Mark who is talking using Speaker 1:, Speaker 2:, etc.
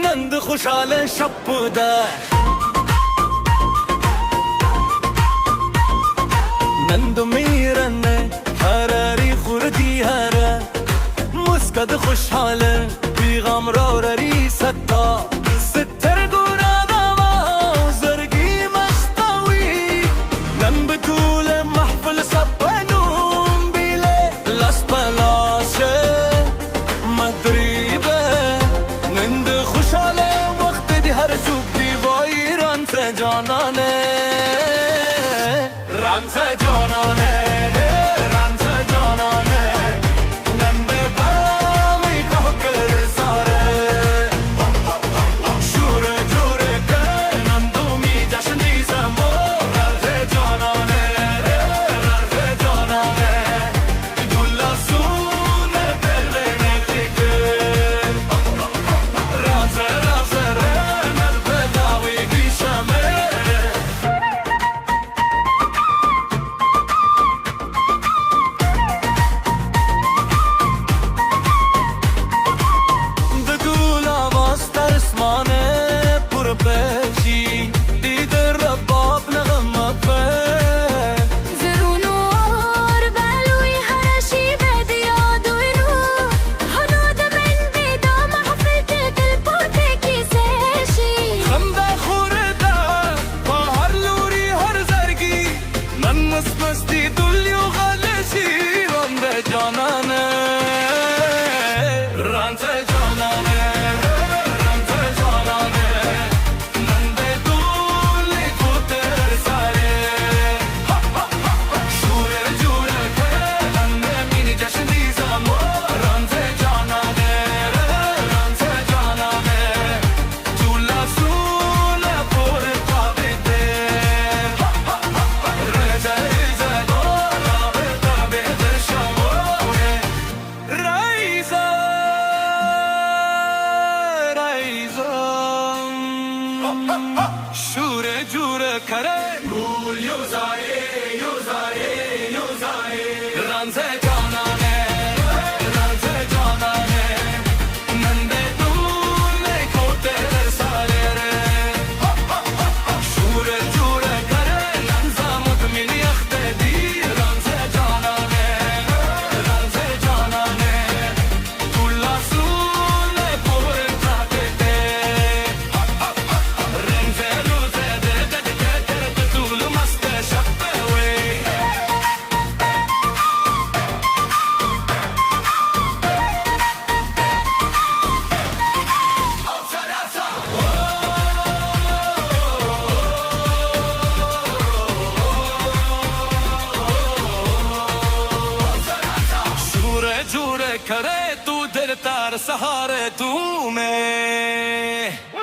Speaker 1: नंद खुशाल शपदा नंद मीरन हररी खुर्दी हरा مسكد खुशहाल पैगाम रौररी सत्ता ستر قونا ضما وزرقي مستوي نم بطول محفل سبنوم بيلي لاسبلاشه مدريبه نند खुशाल وقت دي هر سوق دي ويران سجانانه ران سجانانه شوره جوره کره گول یوزایه یوزایه یوزایه رانزه جانانه رانزه جانانه ننده دوله کوته ساله ره شوره جوره کره لنزا مدمین یخته دی رانزه جانانه رانزه جانانه دولا سوله پور تاته करे तू दिल तार सहारे तू में